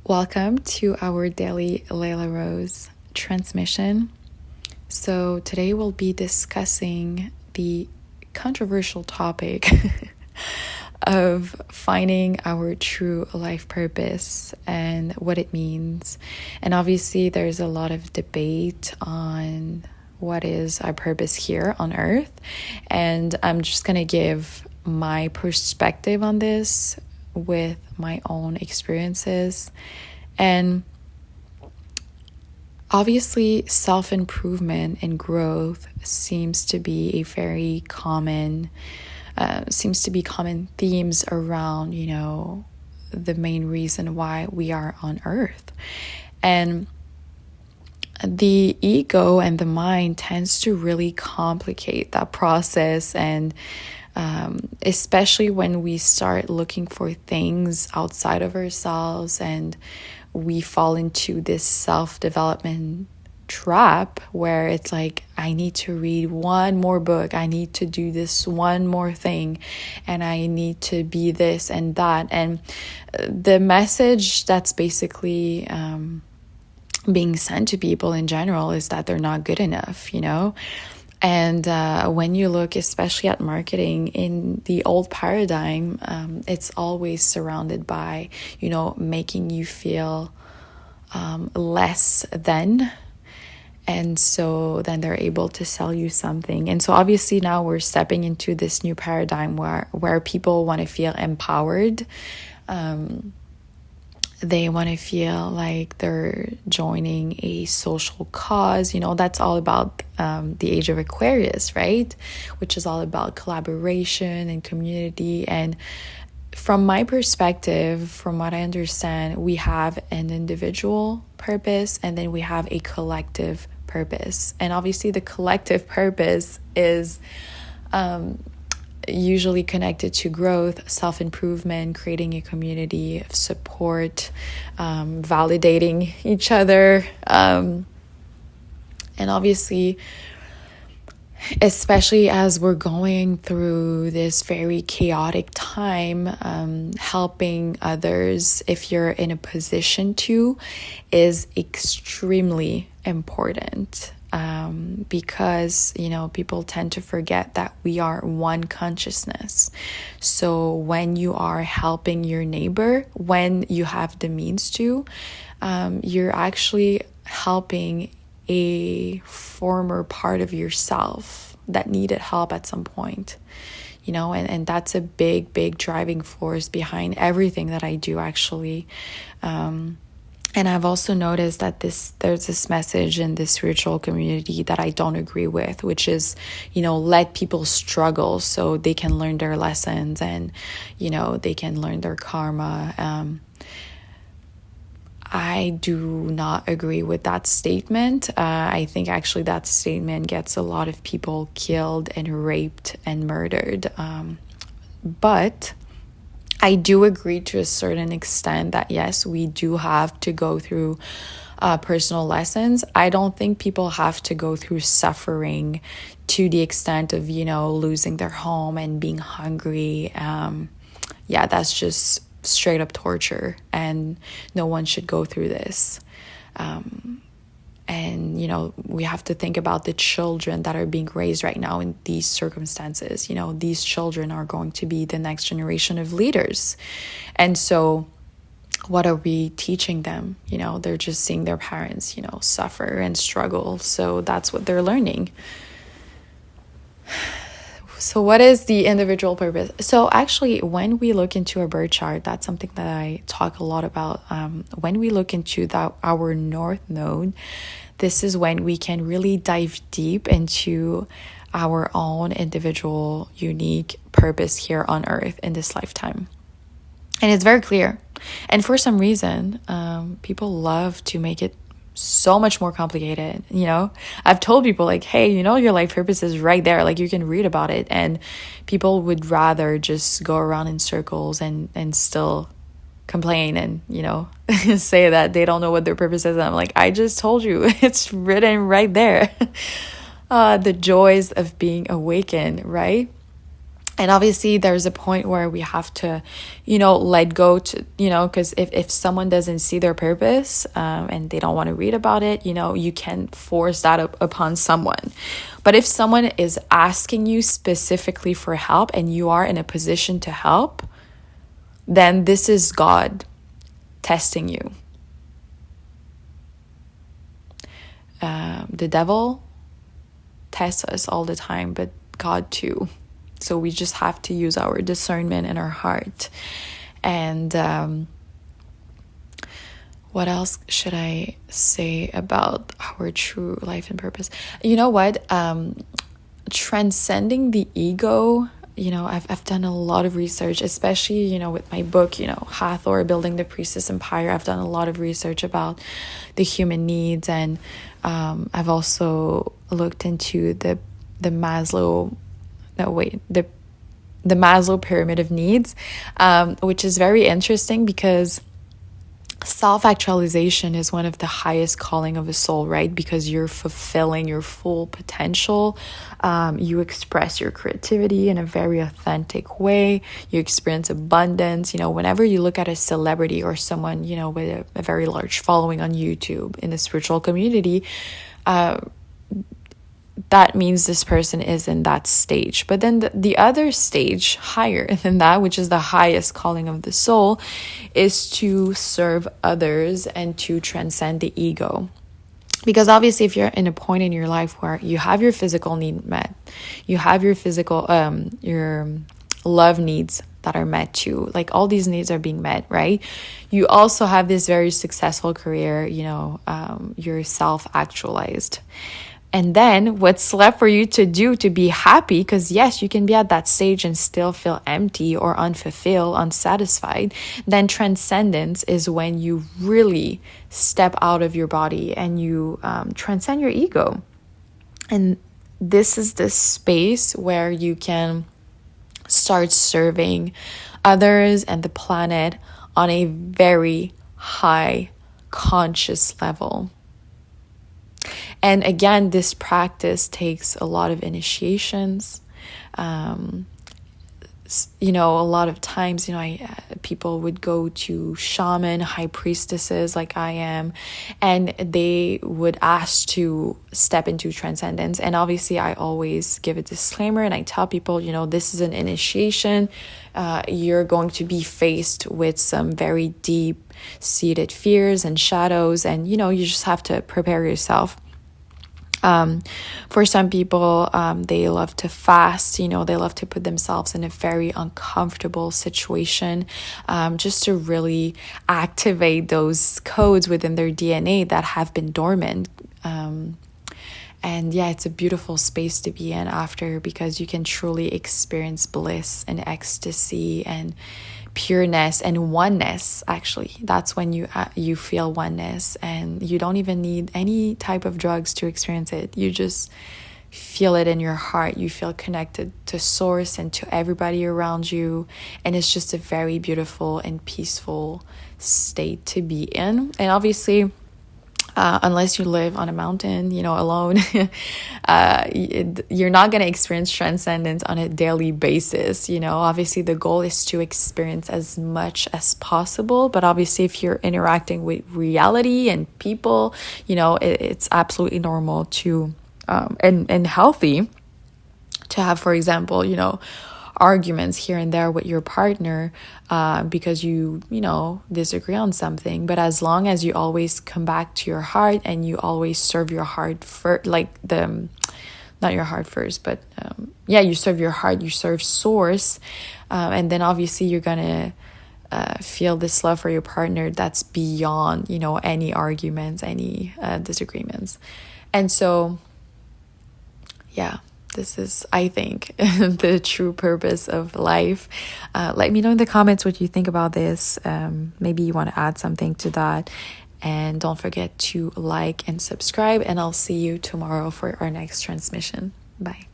Welcome to our daily Layla Rose transmission. So, today we'll be discussing the controversial topic of finding our true life purpose and what it means. And obviously, there's a lot of debate on what is our purpose here on earth. And I'm just going to give my perspective on this with my own experiences. And obviously, self-improvement and growth seems to be common themes around, the main reason why we are on earth. And the ego and the mind tends to really complicate that process, and especially when we start looking for things outside of ourselves and we fall into this self-development trap where it's like, I need to read one more book, I need to do this one more thing, and I need to be this and that. And the message that's basically being sent to people in general is that they're not good enough, And when you look especially at marketing in the old paradigm, it's always surrounded by, making you feel less than. And so then they're able to sell you something. And so obviously now we're stepping into this new paradigm where people want to feel empowered. They want to feel like they're joining a social cause. That's all about the age of Aquarius, right? Which is all about collaboration and community. And from my perspective, from what I understand, we have an individual purpose and then we have a collective purpose. And obviously the collective purpose is usually connected to growth, self-improvement, creating a community of support, validating each other. And obviously, especially as we're going through this very chaotic time, helping others, if you're in a position to, is extremely important. Because, people tend to forget that we are one consciousness. So when you are helping your neighbor, when you have the means to, you're actually helping a former part of yourself that needed help at some point, and that's a big driving force behind everything that I do, actually. And I've also noticed that there's this message in this spiritual community that I don't agree with, which is, let people struggle so they can learn their lessons and, they can learn their karma. I do not agree with that statement. I think actually that statement gets a lot of people killed and raped and murdered. But I do agree to a certain extent that yes, we do have to go through personal lessons. I don't think people have to go through suffering to the extent of, losing their home and being hungry. That's just straight up torture, and no one should go through this. And, we have to think about the children that are being raised right now in these circumstances. These children are going to be the next generation of leaders. And so what are we teaching them? They're just seeing their parents, suffer and struggle. So that's what they're learning. So what is the individual purpose? So actually, when we look into a birth chart, that's something that I talk a lot about. When we look into our North Node, this is when we can really dive deep into our own individual, unique purpose here on Earth in this lifetime. And it's very clear. And for some reason, people love to make it so much more complicated. I've told people like, hey, your life purpose is right there, like you can read about it, and people would rather just go around in circles and still complain and say that they don't know what their purpose is. And I'm like, I just told you, it's written right there. The joys of being awakened, right? And obviously there's a point where we have to, let go to, because if someone doesn't see their purpose, and they don't want to read about it, you can't force that upon someone. But if someone is asking you specifically for help and you are in a position to help, then this is God testing you. The devil tests us all the time, but God too. So we just have to use our discernment and our heart. And what else should I say about our true life and purpose? You know what? Transcending the ego, I've done a lot of research, especially, with my book, Hathor, Building the Priestess Empire. I've done a lot of research about the human needs. And I've also looked into the Maslow pyramid of needs, which is very interesting because self-actualization is one of the highest calling of a soul, right? Because you're fulfilling your full potential. You express your creativity in a very authentic way. You experience abundance. Whenever you look at a celebrity or someone, with a very large following on YouTube in the spiritual community, that means this person is in that stage. But then the other stage higher than that, which is the highest calling of the soul, is to serve others and to transcend the ego. Because obviously, if you're in a point in your life where you have your physical need met, you have your physical, your love needs that are met too, like all these needs are being met, right? You also have this very successful career, you're self-actualized. And then what's left for you to do to be happy, because yes, you can be at that stage and still feel empty or unfulfilled, unsatisfied. Then transcendence is when you really step out of your body and you transcend your ego. And this is the space where you can start serving others and the planet on a very high conscious level. And again, this practice takes a lot of initiations. A lot of times, people would go to shaman, high priestesses like I am, and they would ask to step into transcendence. And obviously, I always give a disclaimer and I tell people, this is an initiation. You're going to be faced with some very deep-seated fears and shadows, and, you just have to prepare yourself. For some people, they love to fast, they love to put themselves in a very uncomfortable situation, just to really activate those codes within their DNA that have been dormant. And yeah, it's a beautiful space to be in after, because you can truly experience bliss and ecstasy and pureness and oneness. Actually, that's when you feel oneness, and you don't even need any type of drugs to experience it. You just feel it in your heart. You feel connected to source and to everybody around you, and it's just a very beautiful and peaceful state to be in. And obviously, unless you live on a mountain, alone, you're not going to experience transcendence on a daily basis. Obviously the goal is to experience as much as possible. But obviously, if you're interacting with reality and people, it's absolutely normal to, and healthy to have, for example, arguments here and there with your partner, because you disagree on something. But as long as you always come back to your heart and you always serve your heart first, not your heart first, but you serve your heart, you serve source, and then obviously you're gonna feel this love for your partner that's beyond any arguments, any disagreements. And so this is, I think, the true purpose of life. Let me know in the comments what you think about this. Maybe you want to add something to that. And don't forget to like and subscribe. And I'll see you tomorrow for our next transmission. Bye.